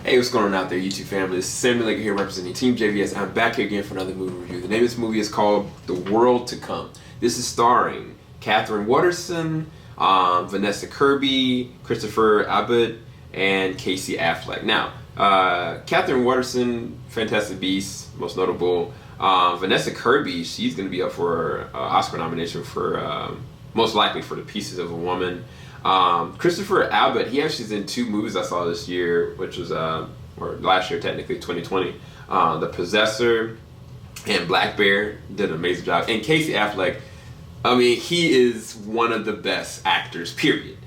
Hey, what's going on out there, YouTube family? This is Samuel here representing Team JVS. I'm back here again for another movie review. The name of this movie is called The World to Come. This is starring Katherine Waterston, Vanessa Kirby, Christopher Abbott, and Casey Affleck. Now, Katherine Waterston, Fantastic Beasts, most notable. Vanessa Kirby, she's going to be up for an Oscar nomination for, most likely for The Pieces of a Woman. Christopher Abbott, he actually is in two movies I saw this year, which was, or last year technically, 2020. The Possessor and Black Bear, did an amazing job. And Casey Affleck, I mean, he is one of the best actors, period.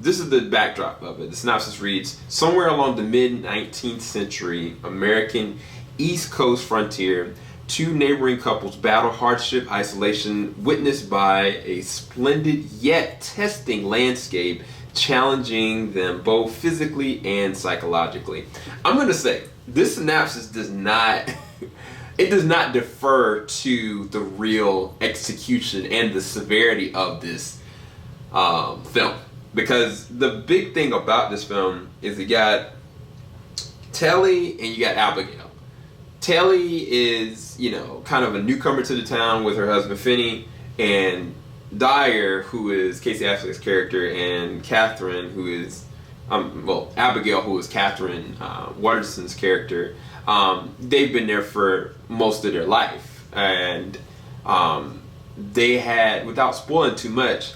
This is the backdrop of it. The synopsis reads, somewhere along the mid-19th century American East Coast frontier, two neighboring couples battle hardship, isolation, witnessed by a splendid yet testing landscape, challenging them both physically and psychologically. I'm going to say, this synopsis does not, it does not defer to the real execution and the severity of this film. Because the big thing about this film is you got Tallie and you got Abigail. Tallie is, you know, kind of a newcomer to the town with her husband Finney, and Dyer, who is Casey Affleck's character, and Catherine, who is, Abigail, who is Katherine Waterston's character. They've been there for most of their life, and they had, without spoiling too much,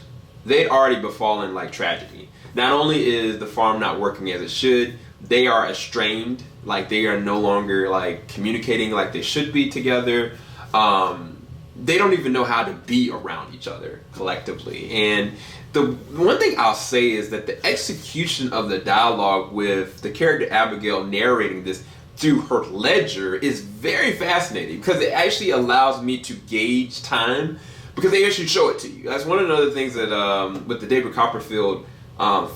they'd already befallen like tragedy. Not only is the farm not working as it should, they are estranged. Like, they are no longer like communicating like they should be together. They don't even know how to be around each other collectively. And the one thing I'll say is that the execution of the dialogue with the character Abigail narrating this through her ledger is very fascinating, because it actually allows me to gauge time, because they actually show it to you. That's one of the other things that with the David Copperfield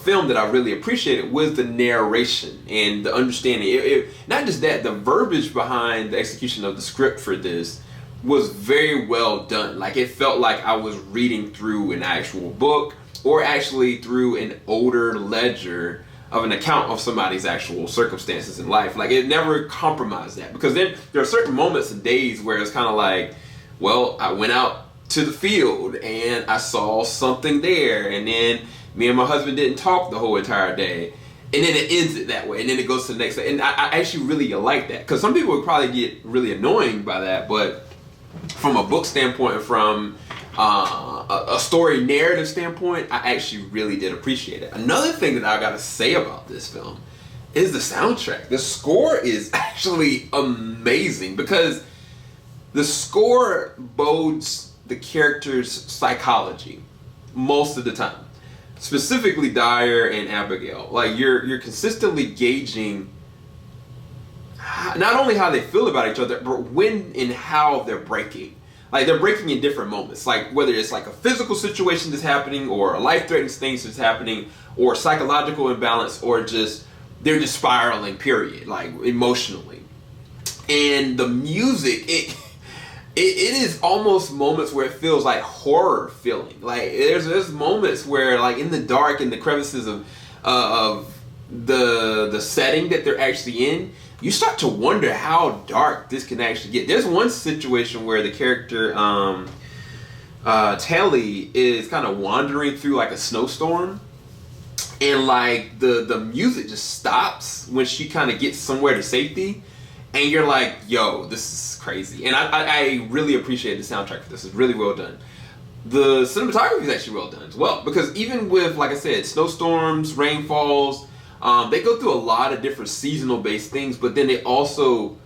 film that I really appreciated was the narration and the understanding. Not just that, the verbiage behind the execution of the script for this was very well done. Like, it felt like I was reading through an actual book, or actually through an older ledger of an account of somebody's actual circumstances in life. Like, it never compromised that, because then there are certain moments and days where it's kind of like, well, I went out to the field and I saw something there, and then me and my husband didn't talk the whole entire day, and then it ends it that way, and then it goes to the next day. And I actually really like that, because some people would probably get really annoying by that, but from a book standpoint and from a story narrative standpoint, I actually really did appreciate it. Another thing that I gotta say about this film is the soundtrack. The score is actually amazing, because the score bodes the character's psychology most of the time. Specifically Dyer and Abigail. Like, you're consistently gauging not only how they feel about each other, but when and how they're breaking. Like, they're breaking in different moments. Like, whether it's like a physical situation that's happening, or a life-threatening thing that's happening, or psychological imbalance, or just they're just spiraling, period, like emotionally. And the music, it is almost moments where it feels like horror feeling. Like, there's moments where, like, in the dark, in the crevices of the setting that they're actually in, you start to wonder how dark this can actually get. There's one situation where the character Tallie is kind of wandering through like a snowstorm, and like the music just stops when she kind of gets somewhere to safety, and you're like, yo, this is crazy. And I really appreciate the soundtrack for this. It's really well done. The cinematography is actually well done as well, because even with, like I said, snowstorms, rainfalls, they go through a lot of different seasonal based things, but then they also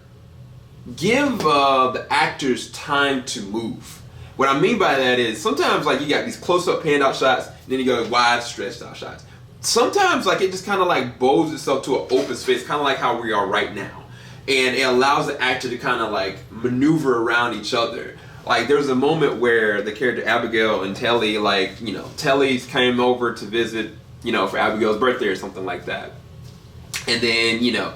give the actors time to move. What I mean by that is, sometimes like you got these close-up panned-out shots, and then you go wide stretched-out shots. Sometimes like it just kind of like bows itself to an open space, kind of like how we are right now. And it allows the actor to kind of like maneuver around each other. Like, there's a moment where the character Abigail and Tallie, like, you know, Tallie came over to visit, you know, for Abigail's birthday or something like that. And then, you know,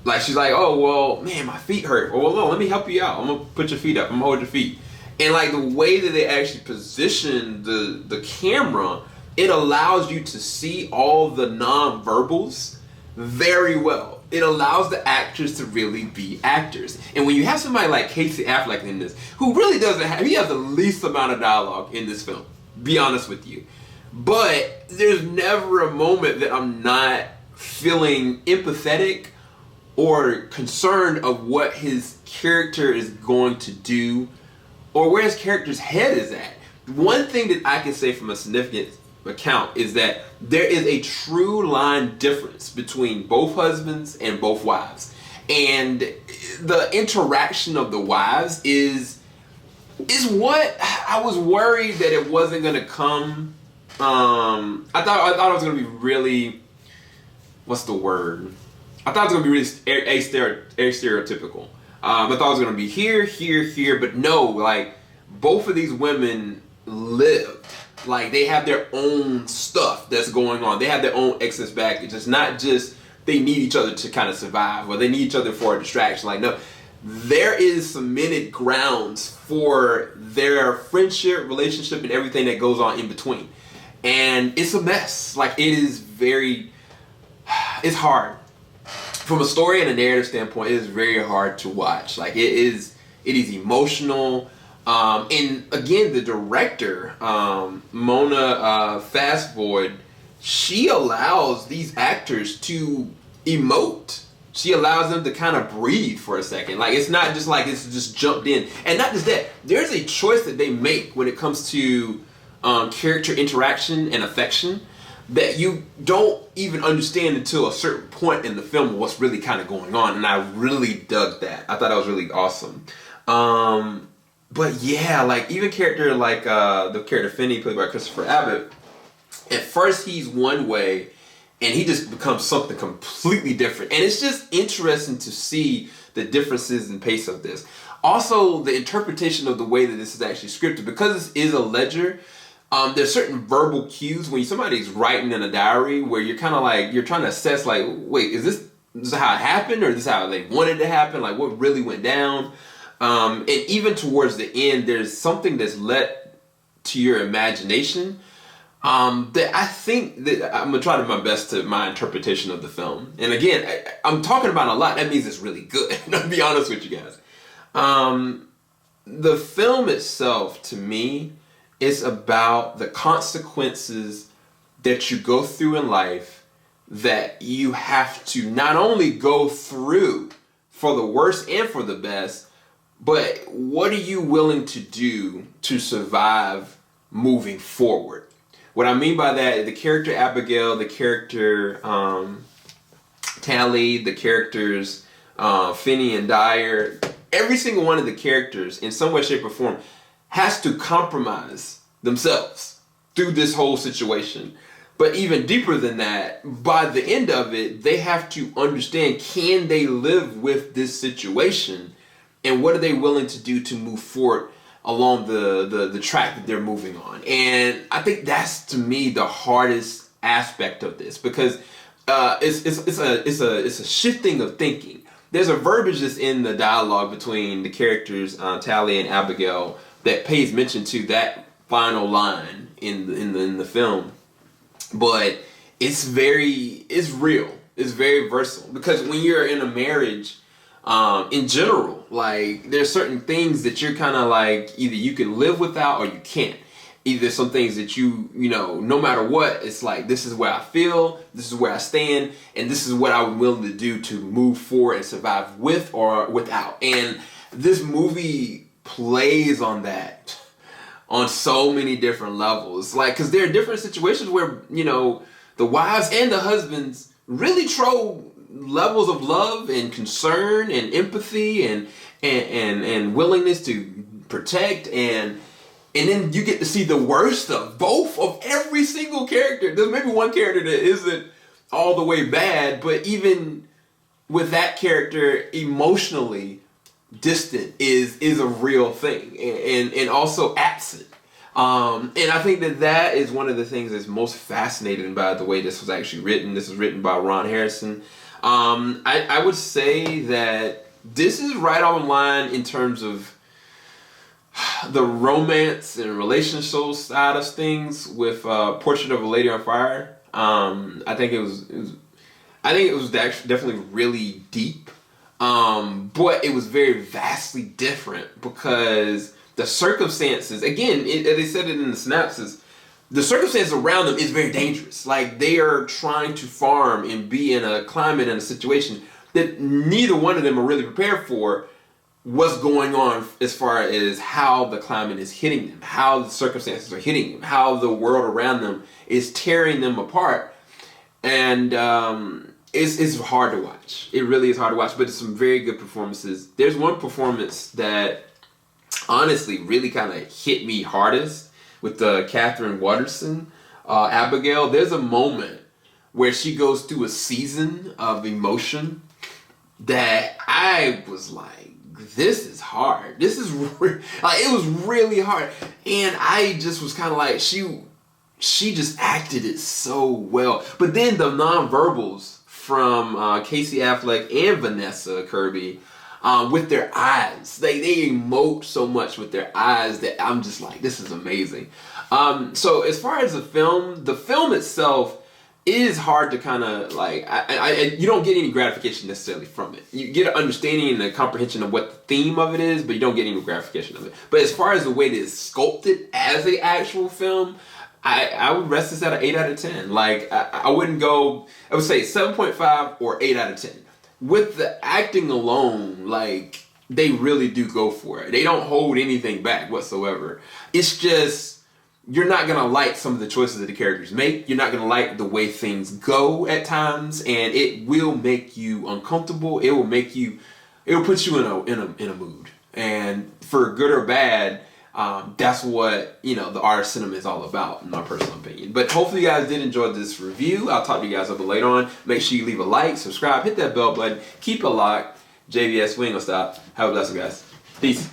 like, she's like, oh, well, man, my feet hurt. Well, no, let me help you out. I'm going to put your feet up. I'm going to hold your feet. And like, the way that they actually position the camera, it allows you to see all the non-verbals very well. It allows the actors to really be actors. And when you have somebody like Casey Affleck in this, who really doesn't have, he has the least amount of dialogue in this film, be honest with you. But there's never a moment that I'm not feeling empathetic or concerned of what his character is going to do or where his character's head is at. One thing that I can say from a significant account is that there is a true line difference between both husbands and both wives. And the interaction of the wives is what I was worried that it wasn't going to come. I thought it was going to be really, what's the word? I thought it was going to be really stereotypical. I thought it was going to be here, but no, like, both of these women lived. Like, they have their own stuff that's going on. They have their own excess baggage. It's not just they need each other to kind of survive or they need each other for a distraction. Like, no, there is cemented grounds for their friendship, relationship, and everything that goes on in between. And it's a mess. Like, it's hard. From a story and a narrative standpoint, it is very hard to watch. Like, it is emotional. And again, the director, Mona Fastvold, she allows these actors to emote. She allows them to kind of breathe for a second. Like, it's not just like it's just jumped in. And not just that, there's a choice that they make when it comes to character interaction and affection that you don't even understand until a certain point in the film of what's really kind of going on. And I really dug that. I thought that was really awesome. But yeah, like, even character like the character Finney, played by Christopher Abbott, at first he's one way and he just becomes something completely different. And it's just interesting to see the differences in pace of this. Also, the interpretation of the way that this is actually scripted, because this is a ledger. There's certain verbal cues when somebody's writing in a diary where you're kind of like, you're trying to assess, like, wait, is this how it happened, or is this how they wanted it to happen? Like, what really went down? And even towards the end, there's something that's let to your imagination that I think that I'm going to try to do my best to my interpretation of the film. And again, I'm talking about a lot. That means it's really good, to be honest with you guys. The film itself, to me, is about the consequences that you go through in life that you have to not only go through for the worst and for the best, but what are you willing to do to survive moving forward? What I mean by that, the character Abigail, the character Tallie, the characters Finney and Dyer, every single one of the characters in some way, shape, or form has to compromise themselves through this whole situation. But even deeper than that, by the end of it, they have to understand, can they live with this situation? And what are they willing to do to move forward along the track that they're moving on? And I think that's, to me, the hardest aspect of this, because it's a shifting of thinking. There's a verbiage that's in the dialogue between the characters Tallie and Abigail that pays mention to that final line in the film, but it's real. It's very versatile, because when you're in a marriage, in general, like, there's certain things that you're kind of like, either you can live without or you can't. Either some things that you know, no matter what, it's like, this is where I feel, this is where I stand, and this is what I'm willing to do to move forward and survive with or without. And this movie plays on that on so many different levels. Like, because there are different situations where, you know, the wives and the husbands really show levels of love and concern and empathy and willingness to protect, and then you get to see the worst of both of every single character. There's maybe one character that isn't all the way bad, but even with that character, emotionally distant is a real thing, and also absent. And I think that is one of the things that's most fascinating about the way this was actually written. This was written by Ron Harrison. I would say that this is right on line in terms of the romance and relationship side of things with Portrait of a Lady on Fire. I think it was I think it was definitely really deep, but it was very vastly different because the circumstances, again, they said it in the synopsis, the circumstances around them is very dangerous. Like, they are trying to farm and be in a climate and a situation that neither one of them are really prepared for. What's going on as far as how the climate is hitting them, how the circumstances are hitting them, how the world around them is tearing them apart. And it's hard to watch. It really is hard to watch, but it's some very good performances. There's one performance that honestly really kind of hit me hardest with Katherine Waterston, Abigail. There's a moment where she goes through a season of emotion that I was like, this is hard. This is like, it was really hard, and I just was kind of like, she just acted it so well. But then the nonverbals from Casey Affleck and Vanessa Kirby, with their eyes, they emote so much with their eyes that I'm just like, this is amazing. So as far as the film itself is hard to kind of like, you don't get any gratification necessarily from it. You get an understanding and a comprehension of what the theme of it is, but you don't get any gratification of it. But as far as the way that it's sculpted as an actual film, I would rest this at an 8 out of 10. Like, I wouldn't go, I would say 7.5 or 8 out of 10. With the acting alone, like, they really do go for it. They don't hold anything back whatsoever. It's just, you're not going to like some of the choices that the characters make. You're not going to like the way things go at times, and it will make you uncomfortable. It will put you in a mood. And for good or bad, that's what, the art of cinema is all about, in my personal opinion. But hopefully you guys did enjoy this review. I'll talk to you guys a bit later on. Make sure you leave a like, subscribe, hit that bell button, keep it locked. JVS, we ain't gonna stop. Have a blessing, guys. Peace.